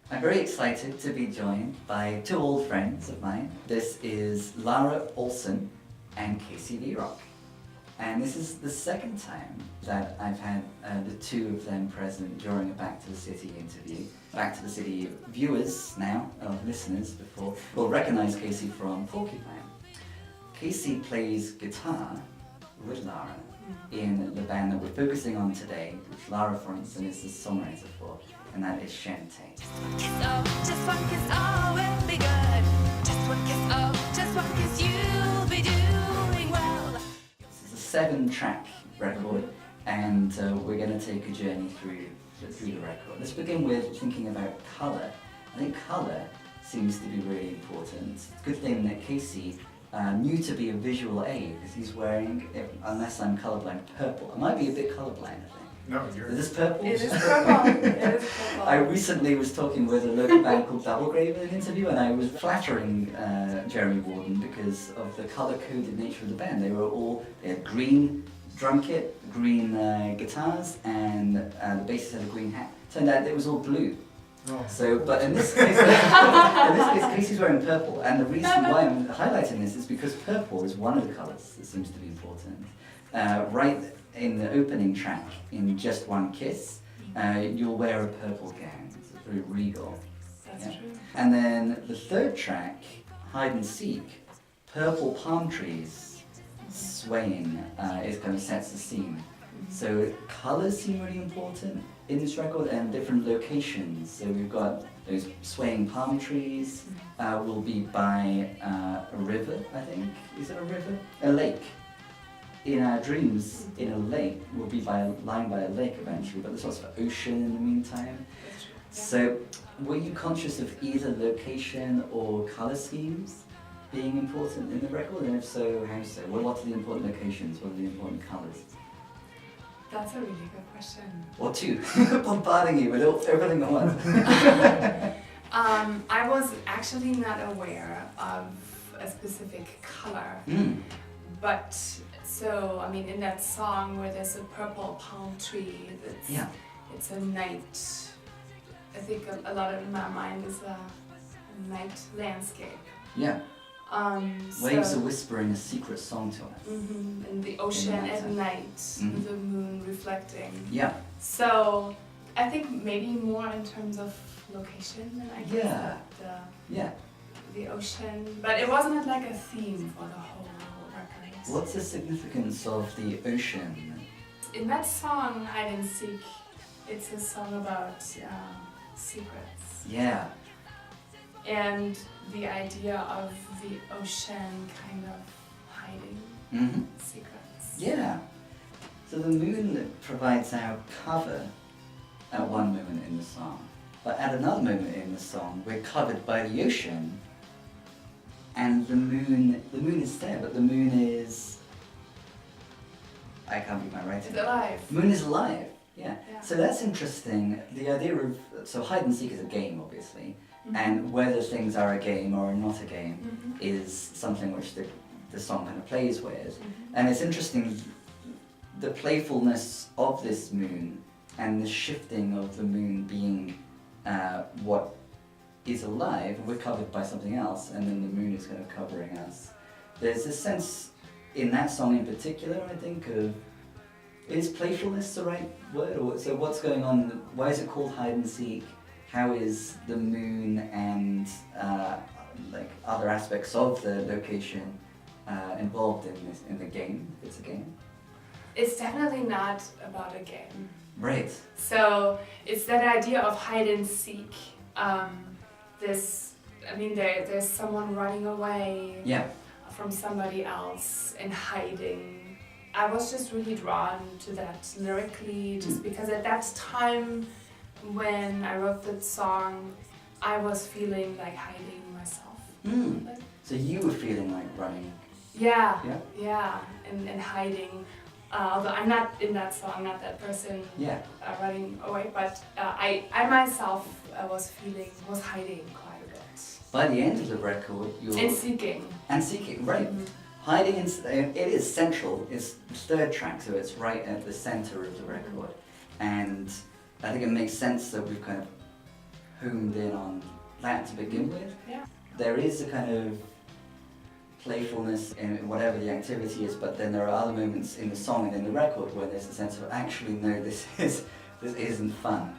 I'm very excited to be joined by two old friends of mine. This is Lara Olsen and Casey V-Rock. And this is the second time that I've had the two of them present during a Back to the City interview. Back to the City viewers now, or listeners before, will recognize Casey from Porcupine. Casey plays guitar with Lara in the band that we're focusing on today, which Lara, for instance, is the songwriter for, and that is SHEN TEH. Just one kiss, oh, will be good. Just one kiss, oh, just one kiss, you'll be doing well. This is a 7-track record, and we're going to take a journey through the record. Let's begin with thinking about colour. I think colour seems to be really important. It's a good thing that Casey knew to be a visual aid, because he's wearing, unless I'm colourblind, purple. I might be a bit colourblind, I think. No, you're... Is this purple? It is purple. It is purple. I recently was talking with a local band called Double Grave in an interview, and I was flattering Jeremy Warden because of the colour-coded nature of the band. They had green drum kit, green guitars, and the bassist had a green hat. Turned out it was all blue. Oh. So, but in this case, Casey's wearing purple, and the reason why I'm highlighting this is because purple is one of the colours that seems to be important. Right in the opening track, in Just One Kiss, you'll wear a purple gown. It's very regal. That's Yeah. true. And then the third track, Hide and Seek, purple palm trees swaying is kind of sets the scene. So colours seem really important in this record, and different locations. So we've got those swaying palm trees, will be by a river, I think. Is it a river? A lake. In our dreams, in a lake, will be lying by a lake eventually, but there's also ocean in the meantime. That's true. Yeah. So, were you conscious of either location or colour schemes being important in the record? And if so, how so? Well, what are the important locations? What are the important colours? That's a really good question. Or two, bombarding you with everything at once. I was actually not aware of a specific color, but so I mean in that song where there's a purple palm tree, it's a night. I think a lot of in my mind is a night landscape. Yeah. So, Waves are whispering a secret song to us. And the ocean In the at nighttime. night, with the moon reflecting. Yeah. So I think maybe more in terms of location than I guess Yeah. Yeah. the ocean, but it wasn't like a theme for the whole record. What's the significance of the ocean? In that song, Hide and Seek, it's a song about secrets. Yeah. And the idea of the ocean kind of hiding secrets. Yeah. So the moon provides our cover at one moment in the song, but at another moment in the song, we're covered by the ocean, and the moon is there, but the moon is, I can't read my writing. It's alive. The moon is alive, yeah. Yeah. So that's interesting. The idea of, so hide and seek is a game, obviously, and whether things are a game or not a game is something which the song kind of plays with. And it's interesting, the playfulness of this moon and the shifting of the moon being what is alive. We're covered by something else, and then the moon is kind of covering us. There's a sense in that song in particular, I think, of, is playfulness the right word? Or, so what's going on? Why is it called Hide and Seek? How is the moon and like other aspects of the location involved in the game? If it's a game. It's definitely not about a game. Right. So it's that idea of hide and seek. There's someone running away from somebody else and hiding. I was just really drawn to that lyrically, just because at that time when I wrote that song, I was feeling like hiding myself. Like, So you were feeling like running. yeah, and hiding. Although I'm not in that song, not that person running away, but I myself was hiding quite a bit. By the end of the record, you're... And seeking. And seeking, right. Hiding, it is central, it's the third track, so it's right at the center of the record. And I think it makes sense that we've kind of homed in on that to begin with. Yeah. There is a kind of playfulness in whatever the activity is, but then there are other moments in the song and in the record where there's a sense of actually no, this isn't fun.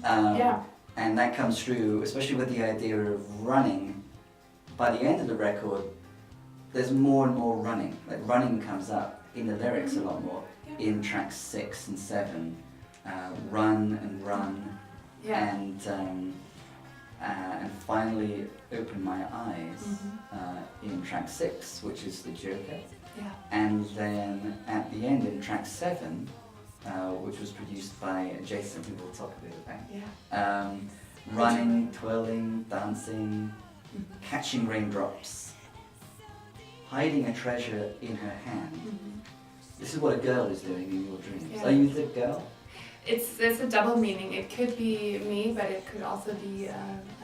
Yeah. And that comes through, especially with the idea of running. By the end of the record, there's more and more running. Like running comes up in the lyrics a lot more. In tracks 6 and 7, run and run, and finally open my eyes in track 6, which is the Joker. Yeah. And then at the end in track 7, which was produced by Jason, who we'll talk a bit about. Yeah. Running, twirling, dancing, catching raindrops, hiding a treasure in her hand. This is what a girl is doing in your dreams. Yeah. Are you the girl? It's a double meaning. It could be me, but it could also be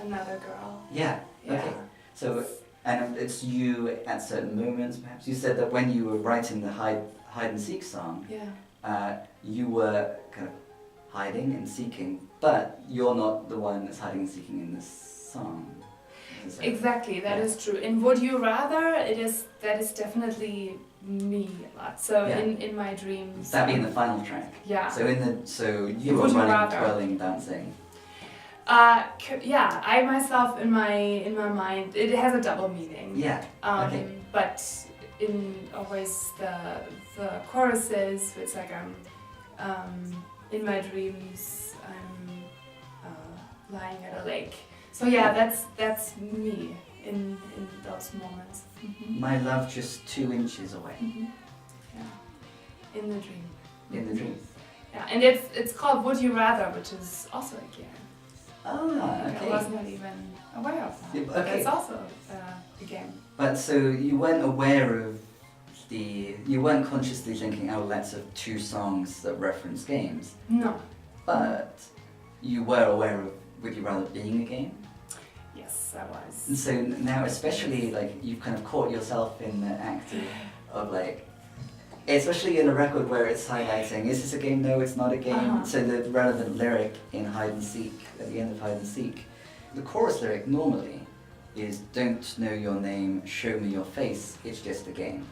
another girl. Yeah. Okay. So, and it's you at certain moments, perhaps. You said that when you were writing the hide and seek song, you were kind of hiding and seeking, but you're not the one that's hiding and seeking in this song. Exactly, that is true. In Would You Rather, that is definitely me a lot. So in my dreams. That being the final track. Yeah. So you were running, twirling, dancing. Yeah, I myself in my mind, it has a double meaning. Yeah. Okay. But in always the choruses, it's like in my dreams I'm lying at a lake. So yeah, that's me in those moments. My love just 2 inches away. Yeah. In the dream. In the dream. Yeah, and it's called Would You Rather, which is also a game. Okay. I was not even aware of that. Yeah, okay. It's also a game. But so you weren't aware of you weren't consciously thinking, oh, let's have 2 songs that reference games. No. But you were aware of Would You Rather being a game? Yes, I was. And so now, especially like you've kind of caught yourself in the act of like, especially in a record where it's highlighting, is this a game? No, it's not a game. So the relevant lyric in Hide and Seek, at the end of Hide and Seek, the chorus lyric normally is don't know your name, show me your face, it's just a game.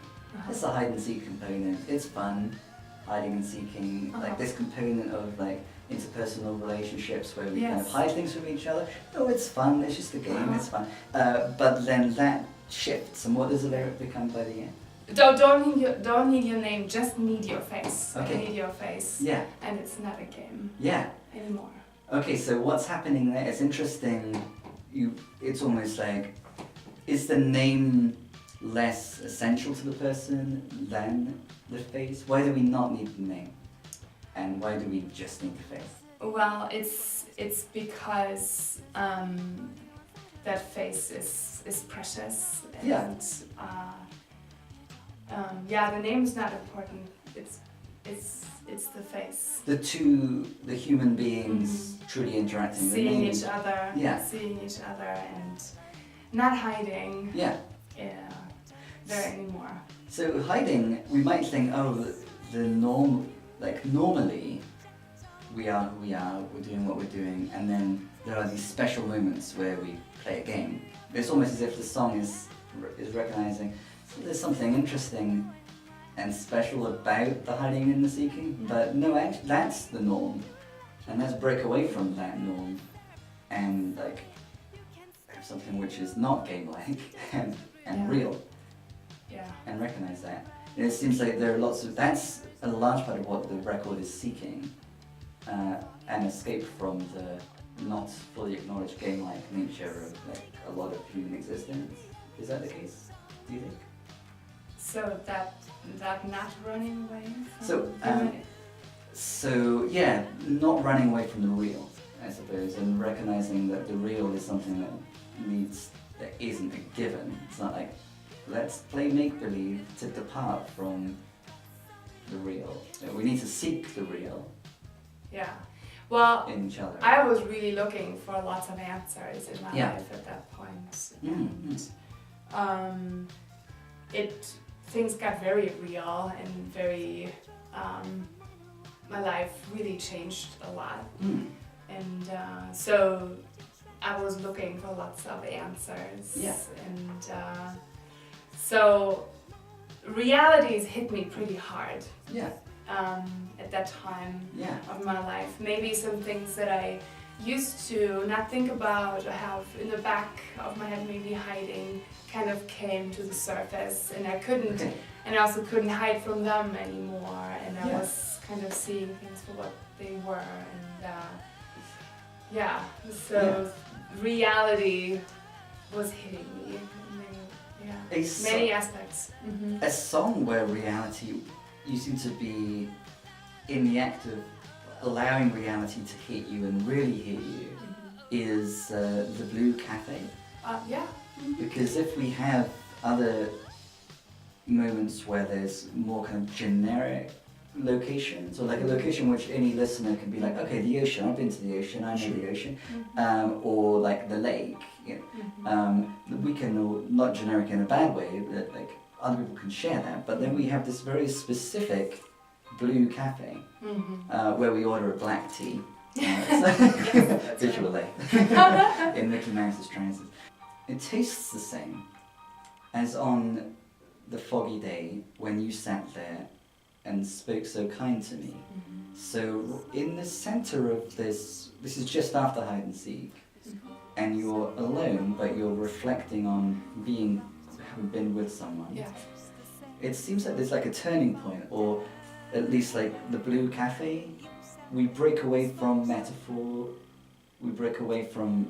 It's a hide and seek component, it's fun, hiding and seeking, like this component of like interpersonal relationships where we kind of hide things from each other. Oh, it's fun, it's just a game, it's fun. But then that shifts, and what does the lyric become by the end? Don't need your name, just need your face. Okay. I need your face. Yeah. And it's not a game. Yeah. Anymore. Okay, so what's happening there? It's interesting. It's almost like, is the name less essential to the person than the face? Why do we not need the name? And why do we just need the face? Well, it's because that face is precious. And the name is not important. It's the face. The human beings truly interacting. Seeing each other. Yeah. Seeing each other and not hiding. Yeah. Yeah. There anymore. So hiding, we might think, oh, the norm, like normally, we are who we are, we're doing what we're doing, and then there are these special moments where we play a game. It's almost as if the song is recognizing there's something interesting and special about the hiding and the seeking, but no, actually, that's the norm, and let's break away from that norm and like have something which is not game-like and real. Yeah. And recognize that. And it seems like there are lots of, that's a large part of what the record is seeking, an escape from the not fully acknowledged game-like nature of like a lot of human existence. Is that the case, do you think? So that not running away from So yeah, not running away from the real, I suppose, and recognizing that the real is something that isn't a given. It's not like, let's play make-believe to depart from the real. We need to seek the real. Yeah. Well, in each other. I was really looking for lots of answers in my life at that point. And things got very real and very my life really changed a lot. And so I was looking for lots of answers. Yeah. And so realities hit me pretty hard. Yeah. At that time Yeah. of my life. Maybe some things that I used to not think about or have in the back of my head, maybe hiding, kind of came to the surface, and I couldn't, and I also couldn't hide from them anymore, and I was kind of seeing things for what they were, and so reality was hitting me in many aspects. Mm-hmm. A song where reality, you seem to be in the act of allowing reality to hit you and really hit you, is the Blue Cafe. Yeah. Because if we have other moments where there's more kind of generic locations, or like a location which any listener can be like, okay, the ocean, I've been to the ocean, I know the ocean, or like the lake, you know, we can, all, not generic in a bad way, but like other people can share that, but then we have this very specific Blue Cafe, where we order a black tea, visually, in Mickey Mouse's trousers. It tastes the same as on the foggy day when you sat there and spoke so kind to me. So in the center of this is just after hide and seek, and you're alone, but you're reflecting on having been with someone. Yeah. It seems like there's like a turning point, or at least like the Blue Cafe. We break away from metaphor. We break away from,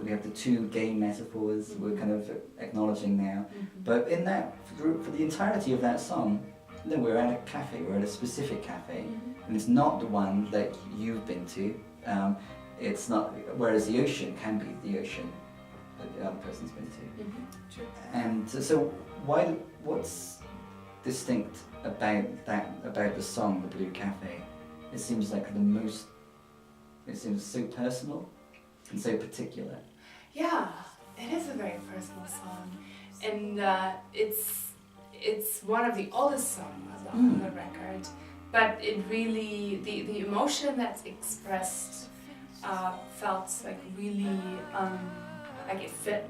we have the two gay metaphors we're kind of acknowledging now. But in that, for the entirety of that song, no, we're at a cafe, we're at a specific cafe. And it's not the one that you've been to. It's not, whereas the ocean can be the ocean that the other person's been to. True. And so what's distinct about the song, The Blue Cafe? It seems like it seems so personal and so particular. Yeah, it is a very personal song, and it's one of the oldest songs on the record. But it really, the emotion that's expressed felt like really like it fit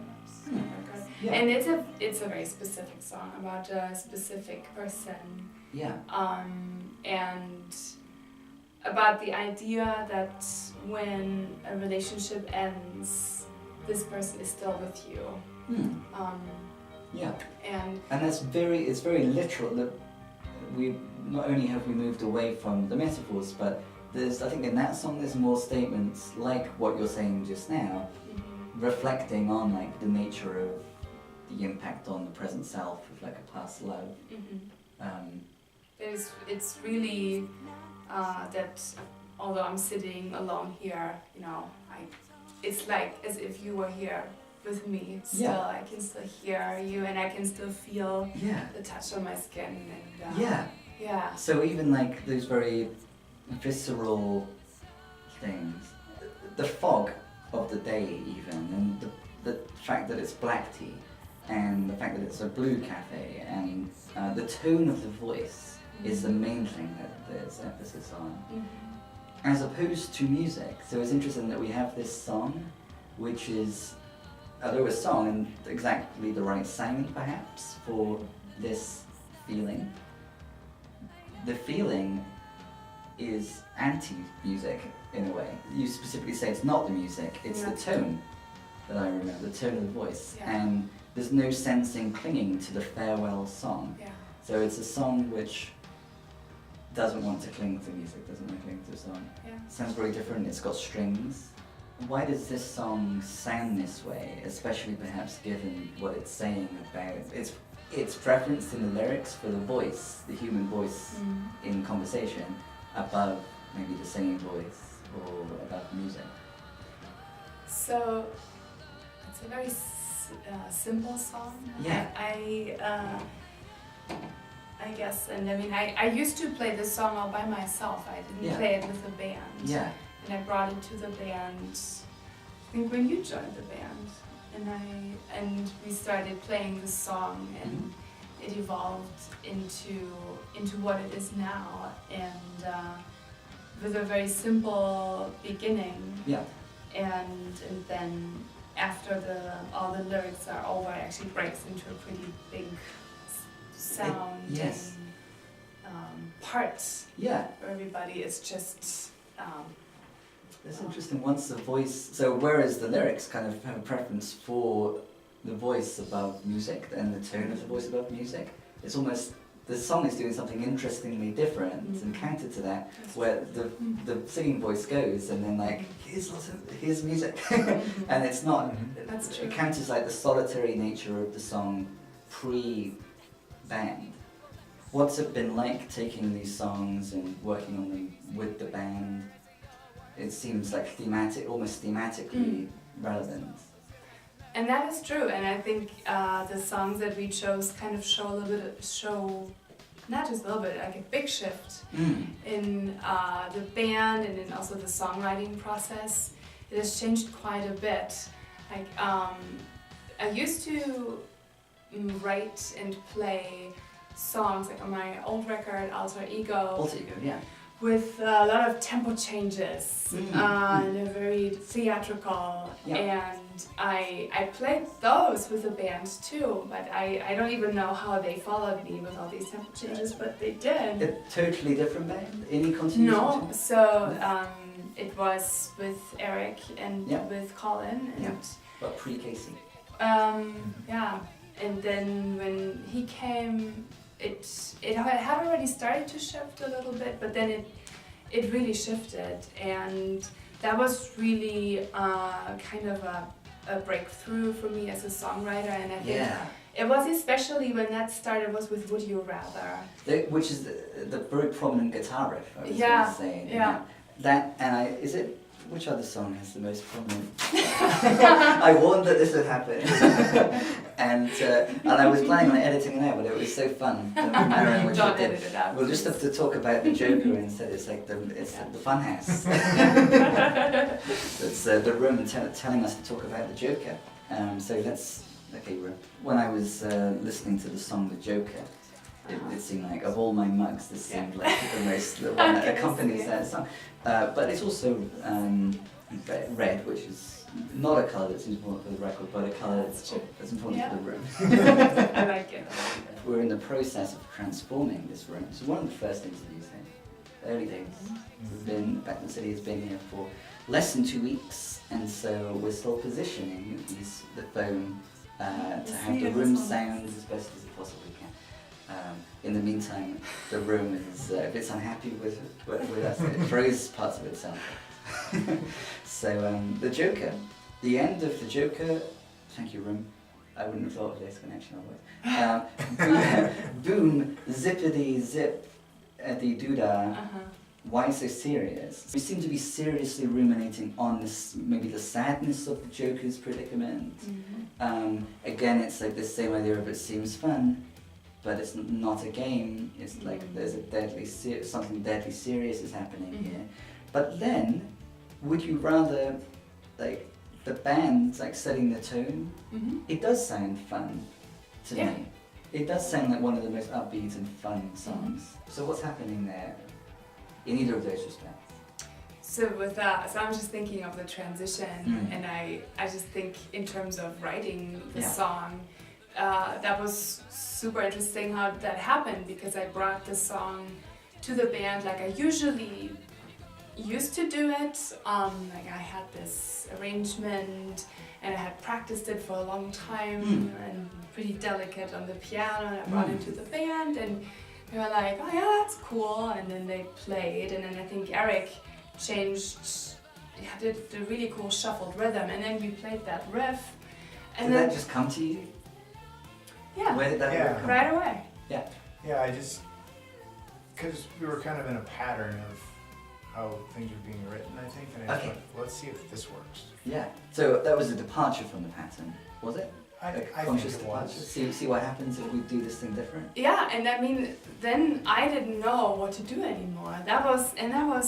on the record. Yeah. And it's a very specific song about a specific person. Yeah. And about the idea that when a relationship ends, this person is still with you. Yeah. And it's very literal. That we not only have we moved away from the metaphors, but I think in that song there's more statements like what you're saying just now, reflecting on like the nature of the impact on the present self of like a past love. It's really that although I'm sitting alone here, you know, it's like as if you were here with me still. Yeah. I can still hear you, and I can still feel the touch on my skin. And, yeah. So even like those very visceral things, the fog of the day even, and the fact that it's black tea, and the fact that it's a blue cafe, and the tone of the voice is the main thing that there's emphasis on, as opposed to music. So it's interesting that we have this song, which is although a song and exactly the right sound perhaps for this feeling. The feeling is anti-music in a way. You specifically say it's not the music, it's the tone that I remember, the tone of the voice. And there's no sense in clinging to the farewell song. So it's a song which doesn't want to cling to music, doesn't want to cling to the song. It sounds very different, it's got strings. Why does this song sound this way, especially perhaps given what it's saying about its preference in the lyrics for the voice, the human voice in conversation, above maybe the singing voice or above music? So it's a very simple song. I guess, and I mean, I used to play this song all by myself. I didn't play it with a band. And I brought it to the band, I think when you joined the band, and we started playing this song, and it evolved into what it is now, and with a very simple beginning. and then after all the lyrics are over, it actually breaks into a pretty big sound. Yes. And, parts. Yeah. For everybody, it's just. That's interesting. Once the voice, so whereas the lyrics kind of have a preference for the voice above music and the tone of the voice above music, it's almost the song is doing something interestingly different and counter to that, where the singing voice goes and then like here's music, and it's not. That's true. It counters like the solitary nature of the song pre-band. What's it been like taking these songs and working on them with the band? It seems like almost thematically relevant. And that is true, and I think the songs that we chose kind of show not just a little bit, like a big shift in the band and in also the songwriting process. It has changed quite a bit. Like I used to write and play songs like on my old record, Alter Ego. Yeah. With a lot of tempo changes and they're very theatrical, and I played those with the band too, but I don't even know how they followed me with all these tempo changes, but they did. A totally different band? Any continuity? No, so it was with Eric and with Colin. And but pre-Casey? Yeah, and then when he came, it had already started to shift a little bit, but then it really shifted, and that was really kind of a breakthrough for me as a songwriter, and I think it was especially when that started was with Would You Rather, which is the very prominent guitar riff. I was going to say. Yeah. That and which other song has the most prominent? I warned that this would happen, and I was planning on editing it out, but it was so fun. Don't edit it out. We'll just have to talk about the Joker instead. It's like the fun house. It's the room telling us to talk about the Joker. When I was listening to the song The Joker, it seemed like, of all my mugs, this seemed like the one that accompanies that song. But it's also red, which is not a colour that's important for the record, but a colour that's important for the room. I like it. We're in the process of transforming this room. So one of the first interviews here, early days. We've been back in the city, has been here for less than 2 weeks, and so we're still positioning the phone to have the room sound as best as it possibly can. In the meantime, the room is, if it's unhappy with us, it throws parts of itself. So the Joker, the end of the Joker, thank you room, I wouldn't have thought of this connection otherwise. Boom, zippity zip, the doodah, why so serious? We seem to be seriously ruminating on this, maybe the sadness of the Joker's predicament. Again, it's like the same idea of it seems fun, but it's not a game. It's like there's something deadly serious is happening here. But then, would you rather, like, the band like setting the tone? It does sound fun to me. It does sound like one of the most upbeat and fun songs. So what's happening there in either of those respects? So with that, so I'm just thinking of the transition, and I just think in terms of writing the song, that was super interesting how that happened, because I brought the song to the band like I usually used to do it. Like I had this arrangement and I had practiced it for a long time and pretty delicate on the piano, and I brought it to the band and they were like, oh yeah, that's cool, and then they played, and then I think Eric did a really cool shuffled rhythm, and then we played that riff. And did then, that just come to you? Yeah. Where did that riff come? Right away. Yeah. Yeah, because we were kind of in a pattern of how things were being written, I think, and I just went, let's see if this works. Yeah. So that was a departure from the pattern, was it? I conscious think it was. departure. See what happens if we do this thing different. Yeah, and I mean, then I didn't know what to do anymore. That was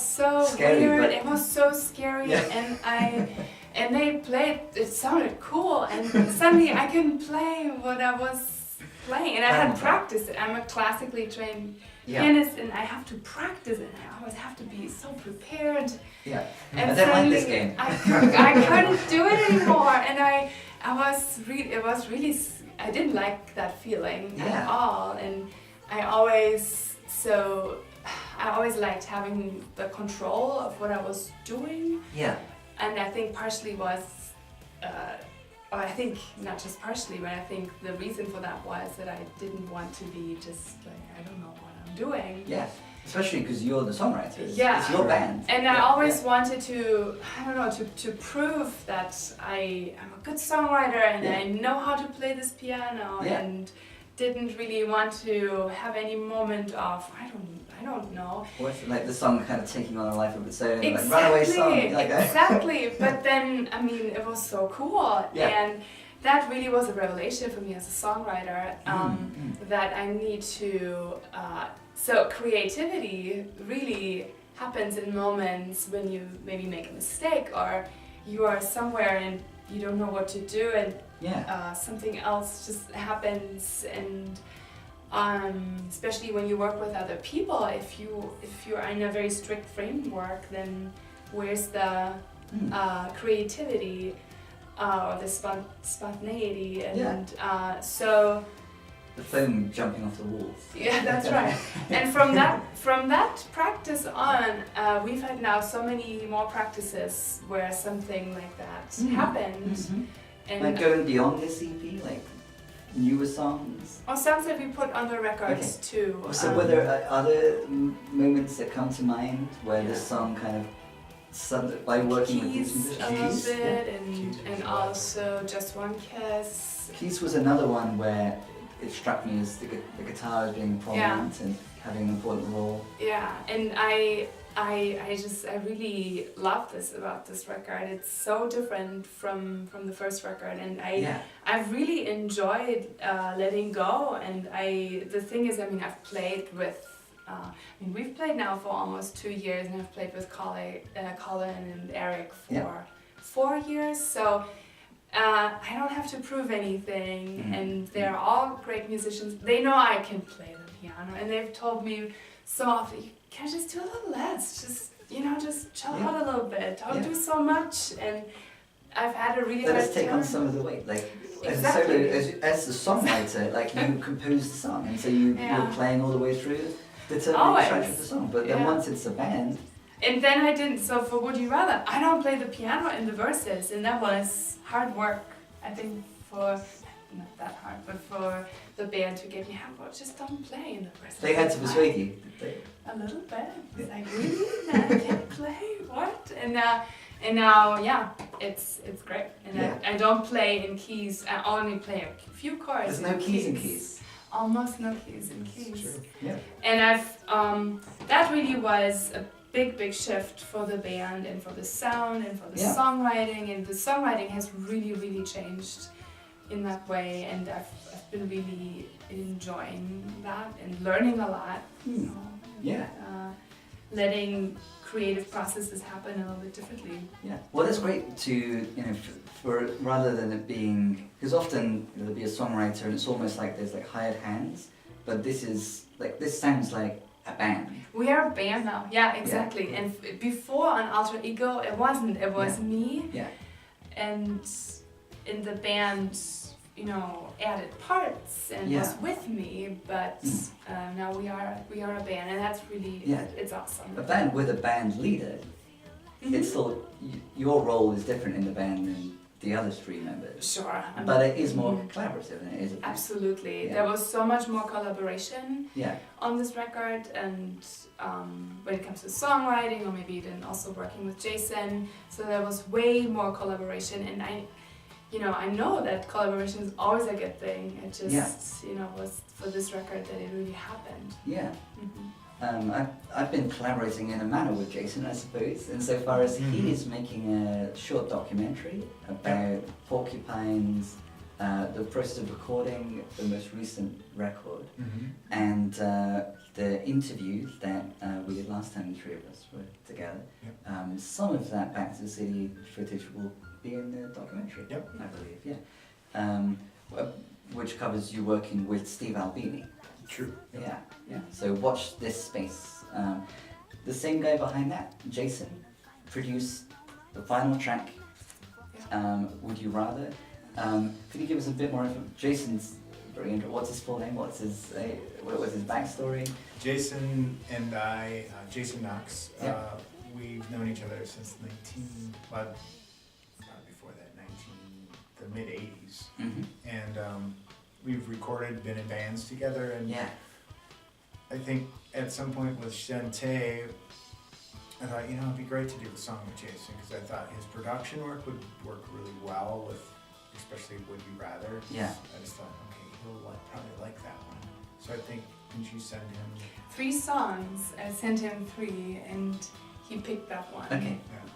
so scary, weird. It was so scary, and they played. It sounded cool, and suddenly I couldn't play what I was playing, and I had practiced it. I'm a classically trained pianist and I have to practice and I always have to be so prepared. Yeah. And I don't like suddenly this game. I couldn't do it anymore, and it was really I didn't like that feeling at all, and I always liked having the control of what I was doing. Yeah. And I think partially was, or I think not just partially, but I think the reason for that was that I didn't want to be just like, I don't know what I'm doing. Yeah, especially because you're the songwriter. It's your band. And I always wanted to, I don't know, to prove that I am a good songwriter and I know how to play this piano and didn't really want to have any moment of, I don't know. What's like the song kind of taking on a life of its own, Exactly, like runaway song. Like exactly. But then, I mean, it was so cool. And that really was a revelation for me as a songwriter, that I need to, so creativity really happens in moments when you maybe make a mistake or you are somewhere and you don't know what to do and something else just happens, and especially when you work with other people, if you are in a very strict framework, then where's the creativity or the spontaneity, and so the foam jumping off the walls. Yeah, that's right. And from that practice on, we've had now so many more practices where something like that happened. And like going beyond this EP, like newer songs? Or songs that we put on the records too. So were there other moments that come to mind where this song kind of, by working with these musicians? A little bit, and also Just One Kiss. Keys was another one where it struck me as the guitar as being prominent and having an important role. Yeah, and I really love this about this record. It's so different from the first record, and I've really enjoyed letting go. And the thing is, I mean, I've played with. We've played now for almost 2 years, and I've played with Colin and Eric for 4 years. So. I don't have to prove anything, and they're all great musicians. They know I can play the piano, and they've told me so often, you can just do a little less, just chill out a little bit, don't do so much. And I've had a really Let hard us take time. on some of the weight, like Exactly. as the songwriter, like you composed the song, and so you're playing all the way through the track of the song. But then once it's a band. And then I didn't, so for Would You Rather, I don't play the piano in the verses, and that was hard work, I think, for, not that hard, but for the band to get me, well, just don't play in the verses. They had to persuade you, did they? A little bit. It's like, really? I can't play? What? And now, it's great. And I don't play in keys, I only play a few chords. There's no keys in keys. Almost no keys in That's keys. true. Yeah. And that really was a big shift for the band and for the sound and for the songwriting, and the songwriting has really changed in that way, and I've been really enjoying that and learning a lot. Letting creative processes happen a little bit differently. Yeah, well, that's great to, for rather than it being, because often there'll be a songwriter and it's almost like there's like hired hands, but this sounds like a band. We are a band now, exactly. And before on Alter Ego, it wasn't, it was me. Yeah. And in the band, added parts and was with me, but now we are a band, and that's really, it's awesome. A band with a band leader, it's still, your role is different in the band than the other 3 members. Sure. But it is more collaborative, and it is. Absolutely. There was so much more collaboration on this record, and when it comes to songwriting, or maybe then also working with Jason, so there was way more collaboration, and I know that collaboration is always a good thing. It just, was for this record that it really happened. Yeah. I've been collaborating in a manner with Jason, I suppose, insofar as he is making a short documentary about porcupines, the process of recording the most recent record, and the interviews that we did last time the 3 of us were together. Some of that Back to the City footage will be in the documentary, I believe, which covers you working with Steve Albini. True. Yeah, yeah. So watch this space. The same guy behind that, Jason, produced the final track, Would You Rather. Could you give us a bit more info? Jason's very interesting. What's his full name? What's his backstory? Jason and I, Jason Knox, Yeah. we've known each other since probably before that, the mid 80s. Mm-hmm. And we've recorded, been in bands together, and Yeah. I think at some point with SHEN TEH, I thought, it'd be great to do the song with Jason, because I thought his production work would work really well with, especially Would You Rather. Yeah. I just thought, okay, he'll probably like that one. So I think, didn't you send him? 3 songs. I sent him 3, and he picked that one. Okay. Yeah.